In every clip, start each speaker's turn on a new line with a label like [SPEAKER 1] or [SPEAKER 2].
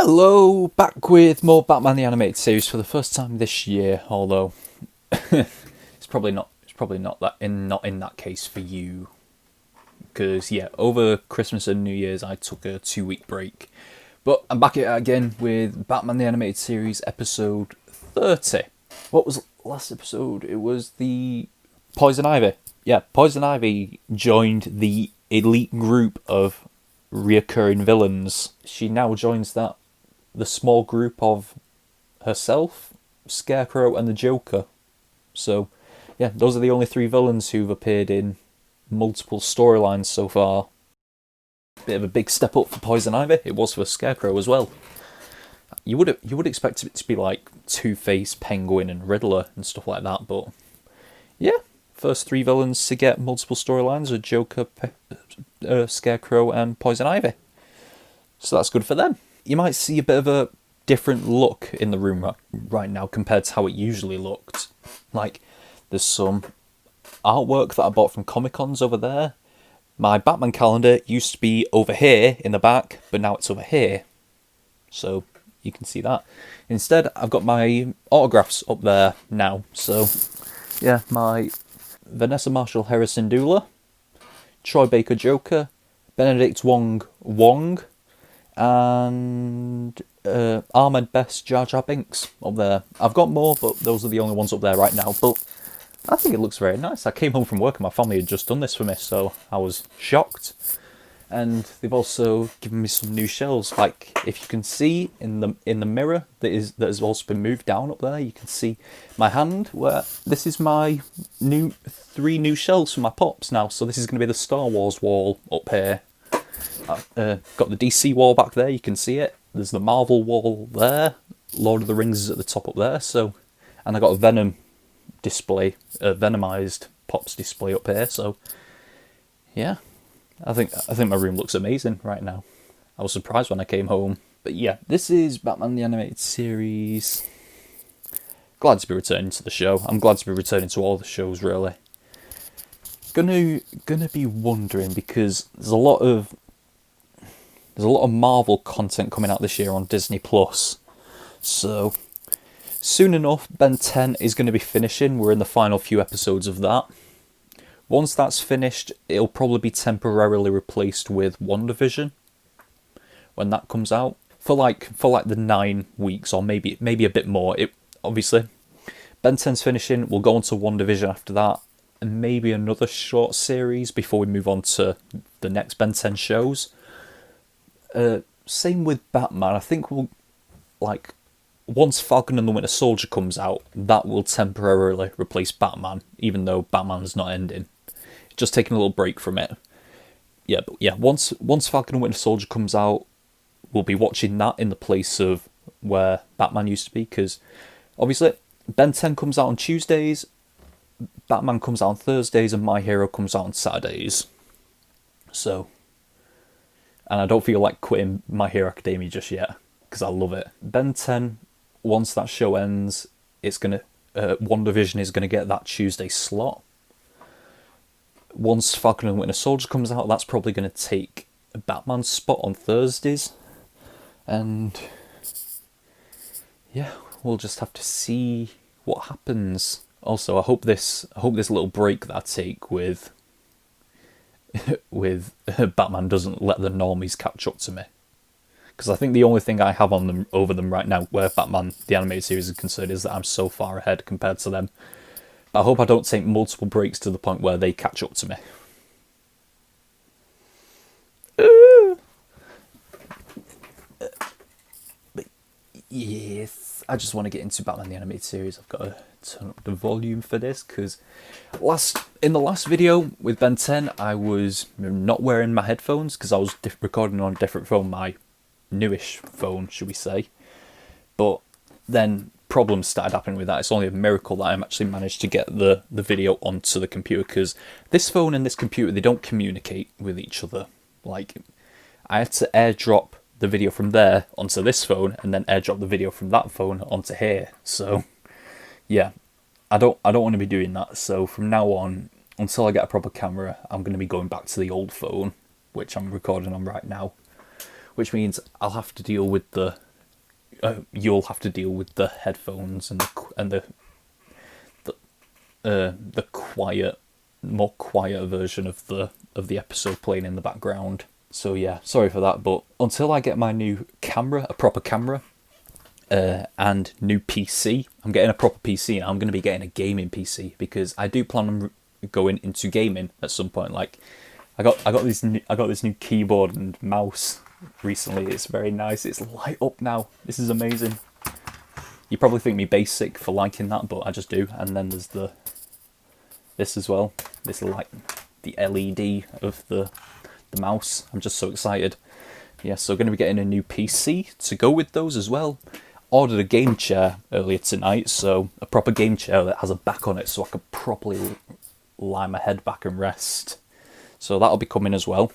[SPEAKER 1] Hello, back with more Batman the Animated Series for the first time this year. Although it's probably not in that case for you, because yeah, over Christmas and New Year's I took a 2-week break, but I'm back at it again with Batman the Animated Series episode 30. What was last episode? It was the Poison Ivy. Yeah, Poison Ivy joined the elite group of reoccurring villains. She now joins the small group of herself, Scarecrow, and the Joker. So, yeah, those are the only 3 villains who've appeared in multiple storylines so far. Bit of a big step up for Poison Ivy. It was for Scarecrow as well. You would expect it to be like Two-Face, Penguin, and Riddler and stuff like that, but yeah, first 3 villains to get multiple storylines are Joker, Scarecrow, and Poison Ivy. So that's good for them. You might see a bit of a different look in the room right now compared to how it usually looked. Like, there's some artwork that I bought from Comic-Cons over there. My Batman calendar used to be over here in the back, but now it's over here. So you can see that. Instead, I've got my autographs up there now. So, yeah, my Vanessa Marshall Harrison Doula, Troy Baker Joker, Benedict Wong, and Ahmed Best Jar Jar Binks up there. I've got more, but those are the only ones up there right now. But I think it looks very nice. I came home from work and my family had just done this for me, so I was shocked. And they've also given me some new shelves. Like, if you can see in the mirror that has also been moved down up there, you can see my hand. Where this is my 3 new shelves for my pops now. So this is going to be the Star Wars wall up here. Got the DC wall back there. You can see it. There's the Marvel wall there. Lord of the Rings is at the top up there. So, and I got a Venom display, a Venomized Pops display up here. So, yeah. I think my room looks amazing right now. I was surprised when I came home. But yeah, this is Batman the Animated Series. Glad to be returning to the show. I'm glad to be returning to all the shows, really. Gonna be wondering, because there's a lot of Marvel content coming out this year on Disney Plus. So soon enough, Ben 10 is going to be finishing. We're in the final few episodes of that. Once that's finished, it'll probably be temporarily replaced with WandaVision when that comes out for like the 9 weeks, or maybe a bit more. Obviously Ben 10's finishing. We'll go on to WandaVision after that, and maybe another short series before we move on to the next Ben 10 shows. Same with Batman. I think we'll, like, once Falcon and the Winter Soldier comes out, that will temporarily replace Batman, even though Batman's not ending. Just taking a little break from it. Yeah, but yeah, once Falcon and Winter Soldier comes out, we'll be watching that in the place of where Batman used to be, because obviously Ben 10 comes out on Tuesdays, Batman comes out on Thursdays, and My Hero comes out on Saturdays. So, and I don't feel like quitting My Hero Academia just yet, because I love it. Ben 10, once that show ends, it's gonna WandaVision is gonna get that Tuesday slot. Once Falcon and Winter Soldier comes out, that's probably going to take Batman's spot on Thursdays. And yeah, we'll just have to see what happens. Also, I hope this little break that I take with Batman doesn't let the normies catch up to me. Because I think the only thing I have over them right now, where Batman the Animated Series is concerned, is that I'm so far ahead compared to them. I hope I don't take multiple breaks to the point where they catch up to me. But yes, I just want to get into Batman the Animated Series. I've got to turn up the volume for this, because in the last video with Ben 10, I was not wearing my headphones because I was recording on a different phone, my newish phone, should we say. But then problems started happening with that. It's only a miracle that I actually managed to get the video onto the computer, because this phone and this computer, they don't communicate with each other. Like, I had to airdrop the video from there onto this phone, and then airdrop the video from that phone onto here. So yeah, I don't want to be doing that. So from now on, until I get a proper camera, I'm going to be going back to the old phone, which I'm recording on right now, which means I'll have to deal with the you'll have to deal with the headphones and the quiet, more quiet version of the episode playing in the background. So yeah, sorry for that. But until I get my new camera, a proper camera, and new PC, I'm getting a proper PC, and I'm going to be getting a gaming PC because I do plan on going into gaming at some point. Like, I got this new keyboard and mouse recently. It's very nice. It's light up now. This is amazing. You probably think me basic for liking that, but I just do. And then there's this as well. This light, the LED of the mouse. I'm just so excited. Yeah, so going to be getting a new PC to go with those as well. Ordered a game chair earlier tonight, so a proper game chair that has a back on it, so I could properly lie my head back and rest. So that'll be coming as well.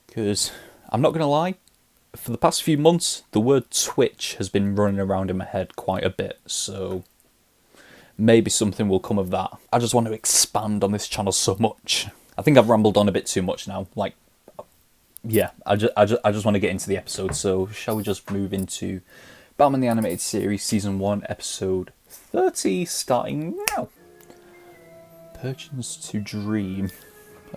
[SPEAKER 1] Because I'm not going to lie, for the past few months, the word Twitch has been running around in my head quite a bit, so maybe something will come of that. I just want to expand on this channel so much. I think I've rambled on a bit too much now. Like, yeah, I just want to get into the episode, so shall we just move into Batman the Animated Series Season 1, Episode 30, starting now. Perchance to Dream.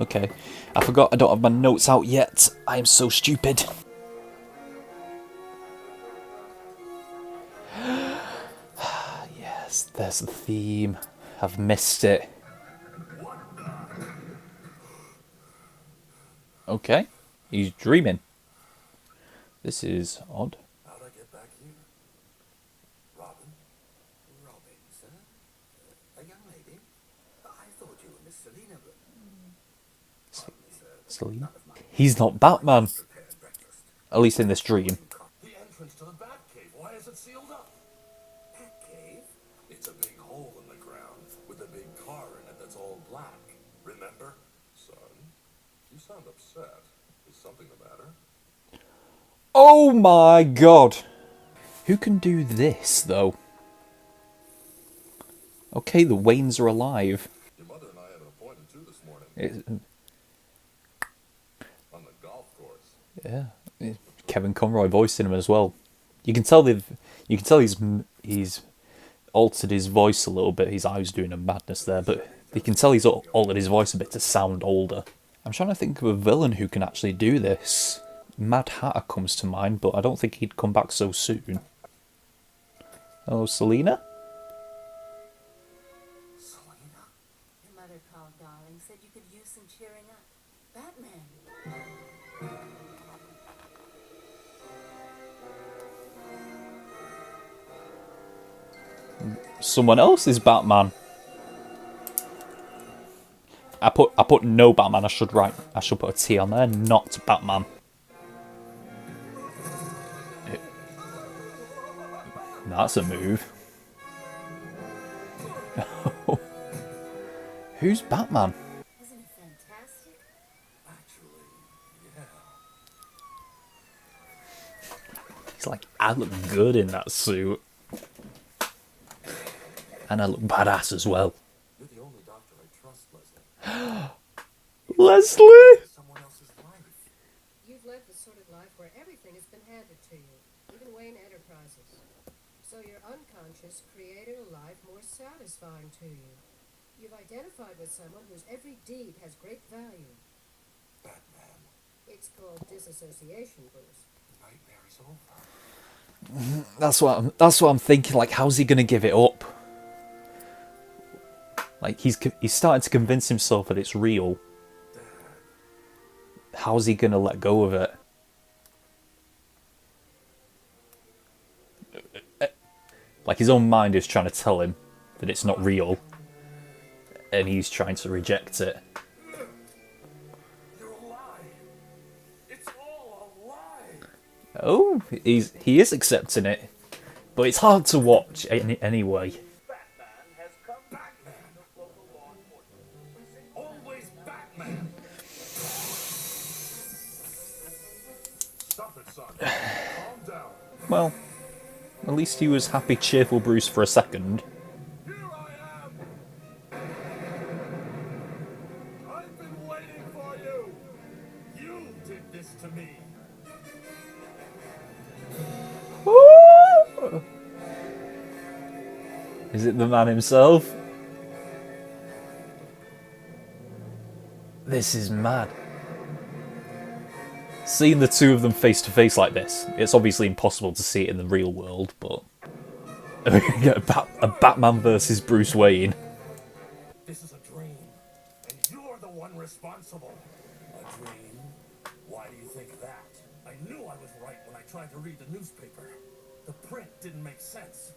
[SPEAKER 1] Okay, I forgot I don't have my notes out yet. I am so stupid. Yes, there's the theme. I've missed it. Okay, he's dreaming. This is odd.
[SPEAKER 2] How'd I get back here? Robin? Robin, sir? A young lady? I thought you were Miss Selina, but...
[SPEAKER 1] Selina? He's not Batman. At least in this dream.
[SPEAKER 2] The entrance to the Batcave. Why is it sealed up? Batcave? It's a big hole in the ground with a big car in it that's all black. Remember? Son, you sound upset. Is something the matter?
[SPEAKER 1] Oh my god! Who can do this, though? Okay, the Waynes are alive.
[SPEAKER 2] Your mother and I had an appointment too this morning. On the golf course.
[SPEAKER 1] Yeah, Kevin Conroy voicing him as well. You can tell he's altered his voice a little bit. His eyes doing a madness there, but you can tell he's altered his voice a bit to sound older. I'm trying to think of a villain who can actually do this. Mad Hatter comes to mind, but I don't think he'd come back so soon. Hello, Selina?
[SPEAKER 3] Selina? Your mother called, darling. Said you could use some cheering up. Batman.
[SPEAKER 1] Someone else is Batman. I put no Batman. I should put a T on there. Not Batman. That's a move. Who's Batman?
[SPEAKER 3] Isn't he fantastic?
[SPEAKER 2] Actually, yeah.
[SPEAKER 1] He's like, I look good in that suit. And I look badass as well.
[SPEAKER 2] You're the only doctor I trust, Leslie.
[SPEAKER 1] Leslie!
[SPEAKER 2] Someone else's life.
[SPEAKER 4] You've led the sort of life where everything has been handed to you, even Wayne Enterprises. So your unconscious created a life more satisfying to you. You've identified with someone whose every deed has great value.
[SPEAKER 2] Batman.
[SPEAKER 4] It's called disassociation, Bruce.
[SPEAKER 2] The nightmare is over.
[SPEAKER 1] That's what I'm thinking. Like, how's he gonna give it up? Like, he's starting to convince himself that it's real. How's he gonna let go of it? Like, his own mind is trying to tell him that it's not real, and he's trying to reject it.
[SPEAKER 2] You're a lie. It's all a lie.
[SPEAKER 1] Oh, he is accepting it, but it's hard to watch anyway.
[SPEAKER 2] Batman has come. Batman of local law enforcement. Always Batman. Stop it, son. Calm down.
[SPEAKER 1] Well, at least he was happy, cheerful Bruce for a second.
[SPEAKER 2] Here I am. I've been waiting for you. You did this to me.
[SPEAKER 1] Is it the man himself? This is mad. Seeing the two of them face to face like this, it's obviously impossible to see it in the real world, but a Batman versus Bruce Wayne.
[SPEAKER 2] This is a dream, and you're the one responsible. A dream? Why do you think that? I knew I was right when I tried to read the newspaper. The print didn't make sense.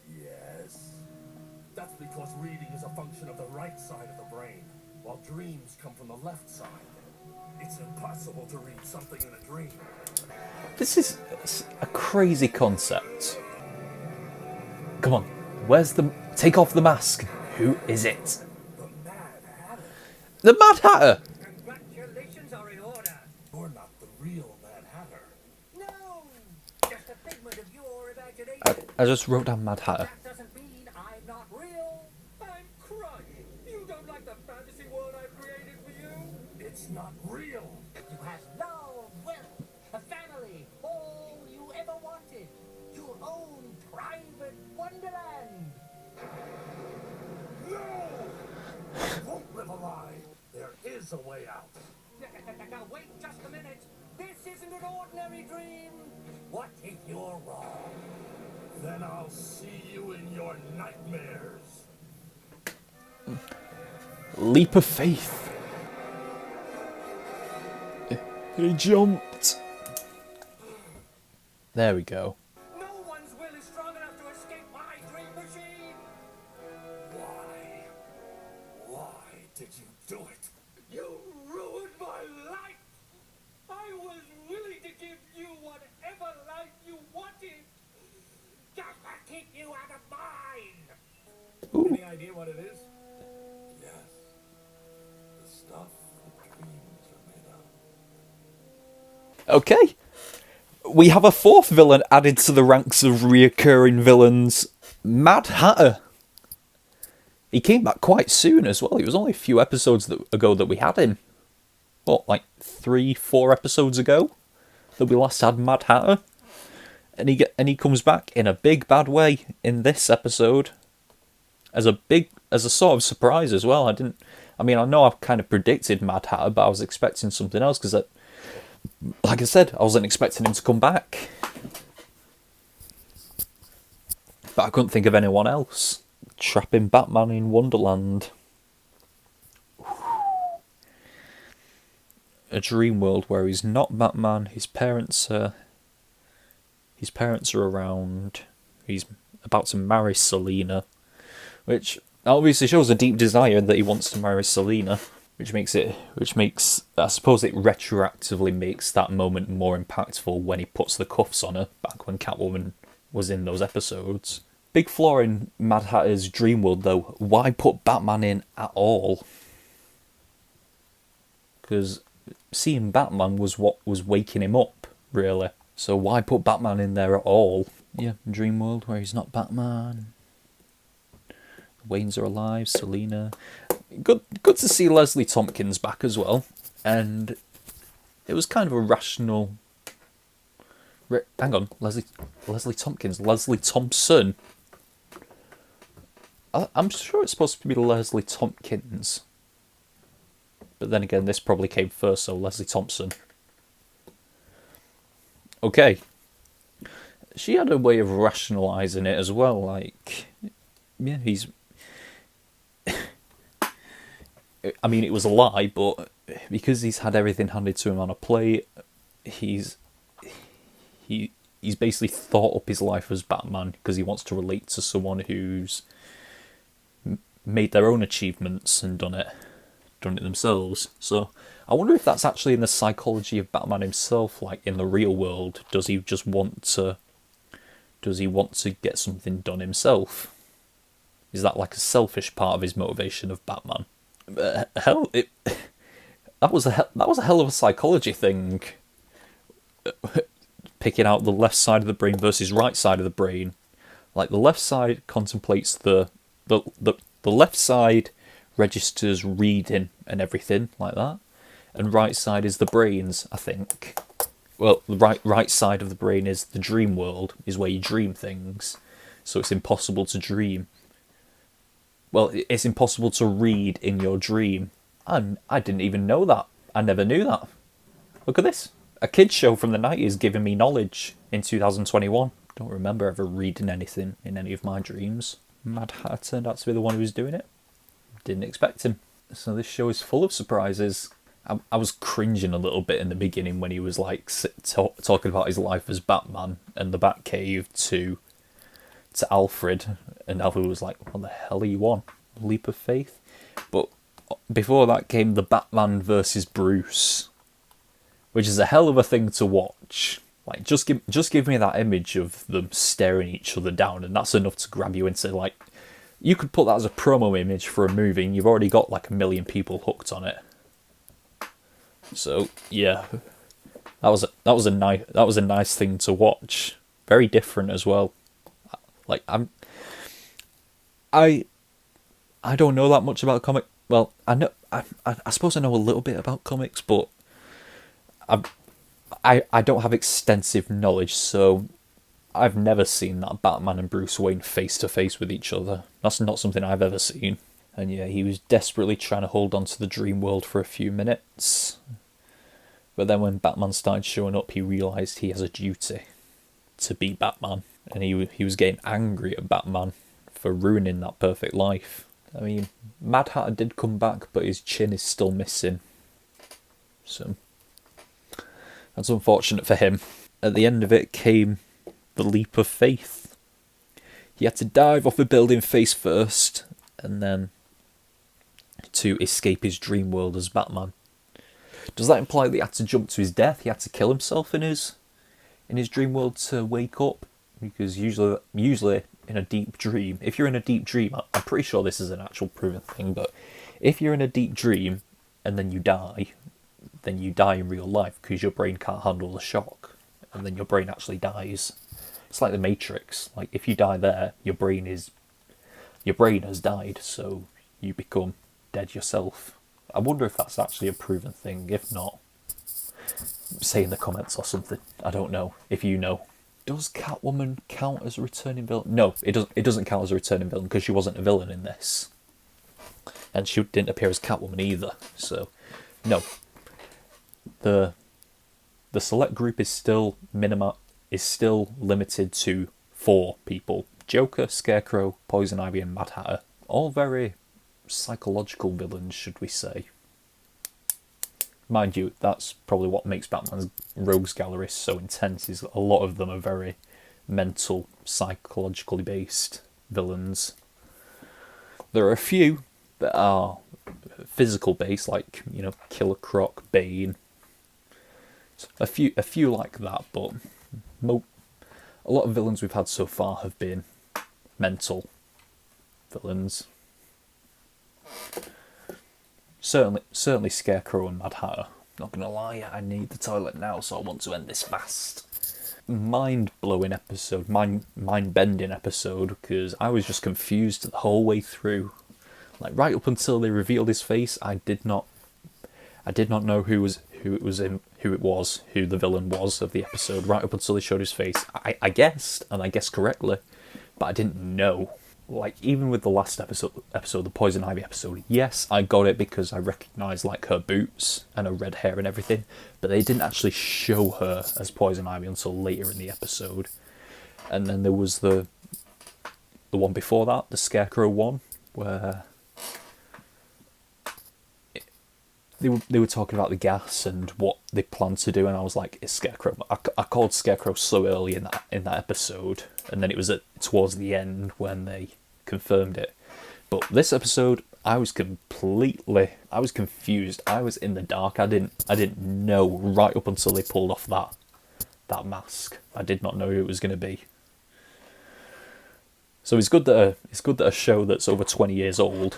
[SPEAKER 2] Yes. That's because reading is a function of the right side of the brain, while dreams come from the left side. It's impossible to read something in a dream.
[SPEAKER 1] This is a crazy concept. Come on, where's the... Take off the mask. Who is it?
[SPEAKER 2] The Mad Hatter.
[SPEAKER 1] The Mad Hatter!
[SPEAKER 5] Congratulations are in order.
[SPEAKER 2] You're not the real Mad Hatter.
[SPEAKER 5] No! Just a figment of your imagination.
[SPEAKER 1] I just wrote down Mad Hatter.
[SPEAKER 5] That doesn't mean I'm not real. I'm crying. You don't like the fantasy world I created for you?
[SPEAKER 2] It's not real.
[SPEAKER 5] You have love, wealth, a family, all you ever wanted. Your own private wonderland.
[SPEAKER 2] No! I won't live a lie. There is a way out.
[SPEAKER 5] Now wait just a minute. This isn't an ordinary dream. What if you're wrong?
[SPEAKER 2] Then I'll see you in your nightmares.
[SPEAKER 1] Leap of faith. He jumped. There we go.
[SPEAKER 5] No one's will is strong enough to escape my dream machine.
[SPEAKER 2] Why? Why did you do it?
[SPEAKER 5] You ruined my life. I was willing to give you whatever life you wanted, just to keep you out of mine.
[SPEAKER 2] Any idea what it is? Yes. The stuff that dreams are made of.
[SPEAKER 1] Okay. We have a fourth villain added to the ranks of reoccurring villains. Mad Hatter. He came back quite soon as well. It was only a few episodes ago that we had him. What, like 3-4 episodes ago that we last had Mad Hatter? And he comes back in a big bad way in this episode. As a sort of surprise as well. I know I've kind of predicted Mad Hatter, but I was expecting something else because, like I said, I wasn't expecting him to come back. But I couldn't think of anyone else. Trapping Batman in Wonderland. A dream world where he's not Batman. His parents are around. He's about to marry Selina, which obviously shows a deep desire that he wants to marry Selina, which makes I suppose it retroactively makes that moment more impactful when he puts the cuffs on her back when Catwoman was in those episodes. Big flaw in Mad Hatter's dream world though, why put Batman in at all? Because seeing Batman was what was waking him up, really. So why put Batman in there at all? Yeah, dream world where he's not Batman. The Waynes are alive, Selina. Good to see Leslie Tompkins back as well. And it was kind of a rational... Hang on, Leslie Tompkins, Leslie Thompson. I'm sure it's supposed to be Leslie Tompkins. But then again, this probably came first, so Leslie Thompson. Okay. She had a way of rationalising it as well, like... Yeah, he's... I mean, it was a lie, but because he's had everything handed to him on a plate, he's basically thought up his life as Batman because he wants to relate to someone who's made their own achievements and done it themselves. So I wonder if that's actually in the psychology of Batman himself, like in the real world. Does he want to get something done himself? Is that like a selfish part of his motivation of Batman? That was a hell of a psychology thing. Picking out the left side of the brain versus right side of the brain. Like the left side contemplates the left side registers reading and everything like that, and right side is the brains, I think. Well, the right side of the brain is the dream world, is where you dream things, so it's impossible to dream. well, it's impossible to read in your dream. I didn't even know that. I never knew that. Look at this. A kids show from the 90s giving me knowledge in 2021. Don't remember ever reading anything in any of my dreams. Mad Hatter turned out to be the one who was doing it. Didn't expect him. So this show is full of surprises. I was cringing a little bit in the beginning when he was like talking about his life as Batman and the Batcave to Alfred, and Alfred was like, "What the hell are you on? Leap of faith?" But before that came the Batman versus Bruce, which is a hell of a thing to watch. Like, just give me that image of them staring each other down, and that's enough to grab you into, like, you could put that as a promo image for a movie, and you've already got like 1 million people hooked on it. So yeah, that was a nice thing to watch. Very different as well. Like, I don't know that much about comic. Well, I suppose I know a little bit about comics, but I don't have extensive knowledge, so I've never seen that Batman and Bruce Wayne face to face with each other. That's not something I've ever seen. And yeah, he was desperately trying to hold on to the dream world for a few minutes. But then when Batman started showing up, he realised he has a duty to be Batman. And he was getting angry at Batman for ruining that perfect life. I mean, Mad Hatter did come back, but his chin is still missing. So that's unfortunate for him. At the end of it came the leap of faith. He had to dive off a building face first, and then to escape his dream world as Batman. Does that imply that he had to jump to his death? He had to kill himself in his dream world to wake up? Because usually in a deep dream, if you're in a deep dream, I'm pretty sure this is an actual proven thing, but if you're in a deep dream and then you die in real life because your brain can't handle the shock, and then your brain actually dies. It's like the Matrix. Like, if you die there, your brain has died, so you become dead yourself. I wonder if that's actually a proven thing. If not, say in the comments or something. I don't know if you know. Does Catwoman count as a returning villain? No, it doesn't count as a returning villain because she wasn't a villain in this, and she didn't appear as Catwoman either. So, no. The select group is still limited to 4 people: Joker, Scarecrow, Poison Ivy, and Mad Hatter. All very psychological villains, should we say. Mind you, that's probably what makes Batman's rogues gallery so intense, is a lot of them are very mental, psychologically based villains. There are a few that are physical based, like, you know, Killer Croc, Bane. A few like that, but a lot of villains we've had so far have been mental villains. Certainly Scarecrow and Mad Hatter. Not gonna lie, I need the toilet now, so I want to end this fast. Mind-blowing episode, mind-bending episode, because I was just confused the whole way through. Like, right up until they revealed his face, I did not know who the villain was of the episode. Right up until they showed his face, I guessed, and I guessed correctly, but I didn't know. Like, even with the last episode, the Poison Ivy episode, yes, I got it because I recognised, like, her boots and her red hair and everything, but they didn't actually show her as Poison Ivy until later in the episode. And then there was the one before that, the Scarecrow one, where they were talking about the gas and what they planned to do, and I was like, it's Scarecrow. I called Scarecrow so early in that episode, and then it was towards the end when they confirmed it. But this episode, I was confused. I was in the dark. I didn't know right up until they pulled off that mask. I did not know who it was going to be. So it's good that a show that's over 20 years old,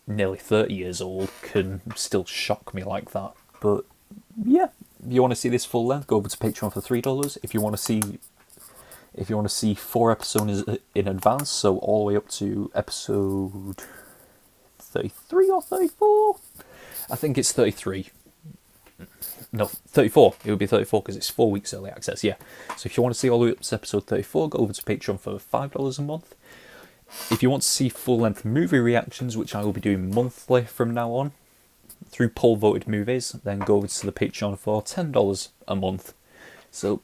[SPEAKER 1] nearly 30 years old, can still shock me like that. But yeah, if you want to see this full length, go over to Patreon for $3. If you want to see 4 episodes in advance, so all the way up to episode 33 or 34, I think it's 33. No, 34. It would be 34 because it's 4 weeks early access. Yeah. So if you want to see all the way up to episode 34, go over to Patreon for $5 a month. If you want to see full-length movie reactions, which I will be doing monthly from now on, through poll-voted movies, then go over to the Patreon for $10 a month. So,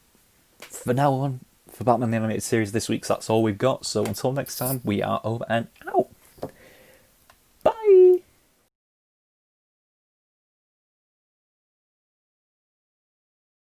[SPEAKER 1] for now on, for Batman the Animated Series this week, that's all we've got. So until next time, we are over and out.